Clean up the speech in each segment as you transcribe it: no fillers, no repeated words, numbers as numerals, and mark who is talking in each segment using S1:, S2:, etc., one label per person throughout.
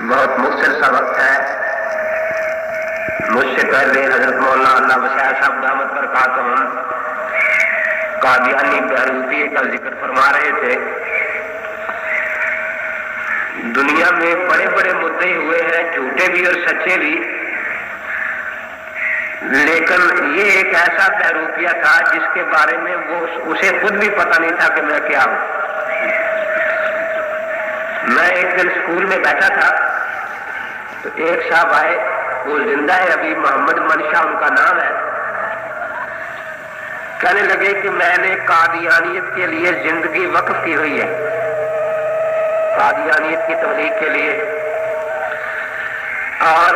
S1: بہت مختصر سا وقت ہے. مجھ سے پہلے حضرت مولانا اللہ وسیع صاحب دامت برکاتہم قادیانی بہروپیے کا ذکر فرما رہے تھے. دنیا میں بڑے بڑے مدعے ہوئے ہیں، جھوٹے بھی اور سچے بھی، لیکن یہ ایک ایسا بہروپیہ تھا جس کے بارے میں اسے خود بھی پتہ نہیں تھا کہ میں کیا ہوں. میں ایک دن اسکول میں بیٹھا تھا تو ایک صاحب آئے، وہ زندہ ہے ابھی، محمد منشا ان کا نام ہے. کہنے لگے کہ میں نے قادیانیت کے لیے زندگی وقف کی ہوئی ہے، قادیانیت کی تبلیغ کے لیے، اور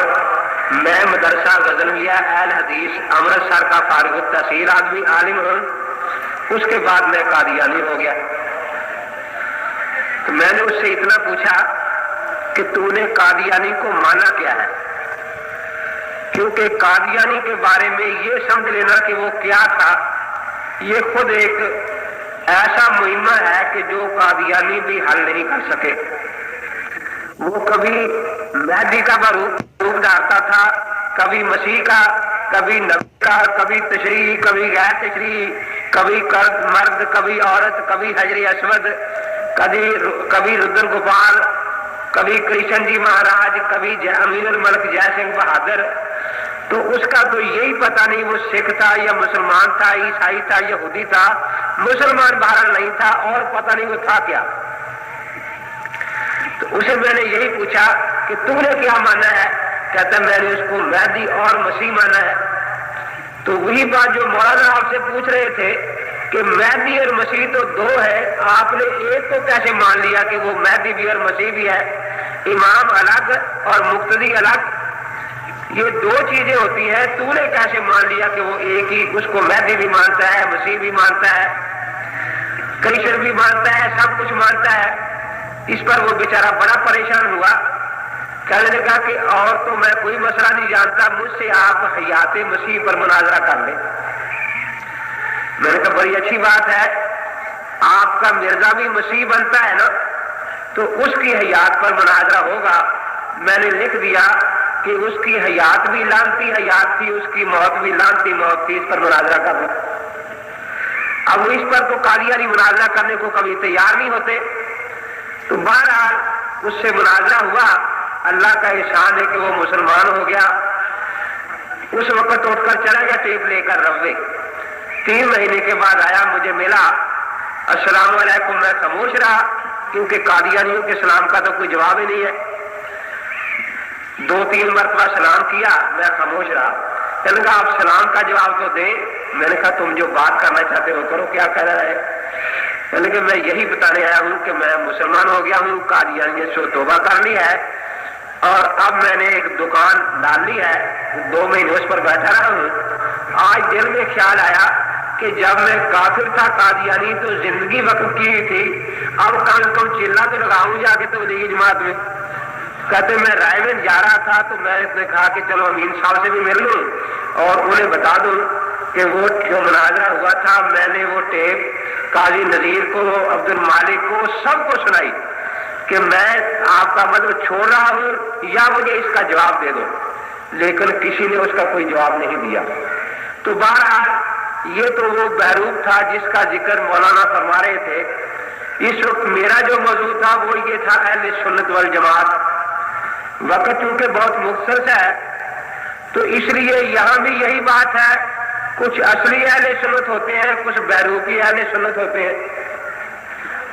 S1: میں مدرسہ غزنویہ اہل حدیث امرتسر کا فارغ التحصیل آدمی عالم ہوں. اس کے بعد میں قادیانی ہو گیا. تو میں نے اس سے اتنا پوچھا کہ تو نے قادیانی کو مانا کیا ہے، کیونکہ قادیانی کے بارے میں یہ سمجھ لینا کہ وہ کیا تھا یہ خود ایک ایسا مہمہ ہے کہ جو قادیانی بھی حل نہیں کر سکے. وہ کبھی مہدی کا روپ دھارتا تھا، کبھی مسیح کا، کبھی نبی کا، کبھی تشریح، کبھی غیر تشریح، کبھی مرد، کبھی عورت، کبھی حجر اسود، کبھی ردر گوپال، کبھی کرشن جی مہاراج، کبھی امین الملک جے سنگھ بہادر. تو اس کا تو یہی پتہ نہیں وہ سکھ تھا یا مسلمان تھا، عیسائی تھا، یہودی تھا. مسلمان بہرحال نہیں تھا، اور پتہ نہیں وہ تھا کیا. تو اسے میں نے یہی پوچھا کہ تو نے کیا مانا ہے؟ کہتا میں نے اس کو مہدی اور مسیح مانا ہے. تو وہی بات جو مولانا آپ سے پوچھ رہے تھے کہ مہدی اور مسیح تو دو ہے، آپ نے ایک کو کیسے مان لیا کہ وہ مہدی بھی اور مسیح بھی ہے؟ امام الگ اور مقتدی الگ، یہ دو چیزیں ہوتی ہیں. تو نے کیسے مان لیا کہ وہ ایک ہی؟ اس کو مہدی بھی مانتا ہے، مسیح بھی مانتا ہے، کرشن بھی مانتا ہے، سب کچھ مانتا ہے. اس پر وہ بیچارہ بڑا پریشان ہوا. کہنے لگا کہ اور تو میں کوئی مسئلہ نہیں جانتا، مجھ سے آپ حیات مسیح پر مناظرہ کر لیں. میں نے کہا بڑی اچھی بات ہے، آپ کا مرزا بھی مسیح بنتا ہے نا، تو اس کی حیات پر مناظرہ ہوگا. میں نے لکھ دیا کہ اس کی حیات بھی لعنتی حیات تھی، اس کی موت بھی لعنتی موت تھی، اس پر مناظرہ کرنا. اب اس پر تو قادیانی مناظرہ کرنے کو کبھی تیار نہیں ہوتے. تو بہرحال اس سے مناظرہ ہوا. اللہ کا احسان ہے کہ وہ مسلمان ہو گیا. اس وقت اٹھ کر چلا گیا ٹیپ لے کر روے. 3 مہینے کے بعد آیا، مجھے ملا، السلام علیکم. میں خاموش رہا کیونکہ قادیانیوں کے سلام کا تو کوئی جواب ہی نہیں ہے. 2-3 مرتبہ سلام کیا، میں خاموش رہا. کہنے لگا آپ سلام کا جواب تو دیں. میں نے کہا تم جو بات کرنا چاہتے ہو کرو، کیا کہہ رہا ہے؟ کہنے لگا میں یہی بتانے آیا ہوں کہ میں مسلمان ہو گیا ہوں، قادیانیت سے توبہ کر لی ہے، اور اب میں نے ایک دکان ڈال لی ہے. 2 مہینے اس پر بیٹھا رہا ہوں. آج دل میں خیال آیا کہ جب میں کافر تھا قادیانی تو زندگی وقف کی تھی، اب کم سے کم چلا تو لگاؤں جا کے تبلیغی جماعت میں. کہتے میں رائے میں جا رہا تھا تو میں نے کہا کہ چلو امین صاحب سے بھی مل لوں اور انہیں بتا دوں کہ وہ جو مناظرہ ہوا تھا میں نے وہ ٹیپ قاضی نذیر کو، عبد المالک کو، سب کو سنائی کہ میں آپ کا مطلب چھوڑ رہا ہوں یا مجھے اس کا جواب دے دو. لیکن کسی نے اس کا کوئی جواب نہیں دیا. تو بہرحال یہ تو وہ بہروپ تھا جس کا ذکر مولانا فرما رہے تھے. اس وقت میرا جو موضوع تھا وہ یہ تھا اہل سنت والجماعت. وقت چونکہ بہت مختصر ہے تو اس لیے یہاں بھی یہی بات ہے، کچھ اصلی اہل سنت ہوتے ہیں، کچھ بہروپی اہل سنت ہوتے ہیں.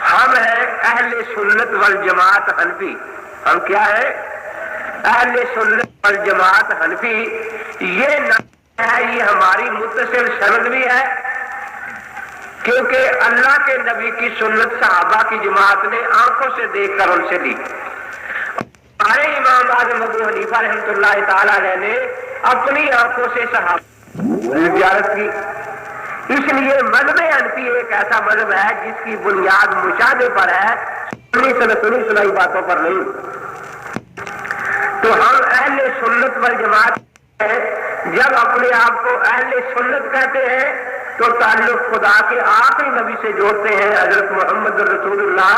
S1: ہم ہیں اہل سنت والجماعت حنفی. ہم کیا ہے؟ اہل سنت والجماعت حنفی. یہ نام ہے، یہ ہماری متصل سند بھی ہے کیونکہ اللہ کے نبی کی سنت صحابہ کی جماعت نے آنکھوں سے دیکھ کر ان سے لی. ہمارے امام اعظم ابو حنیفہ رحمۃ اللہ تعالی علیہ نے اپنی آنکھوں سے صحابہ زیارت کی. اس لیے مذہب حنفی ایک ایسا مذہب ہے جس کی بنیاد مشاہدے پر ہے، سنی سنائی باتوں پر نہیں. تو ہم اہل سنت والجماعت ہیں. جب اپنے آپ کو اہل سنت کہتے ہیں تو تعلق خدا کے آخری نبی سے جوڑتے ہیں، حضرت محمد رسول اللہ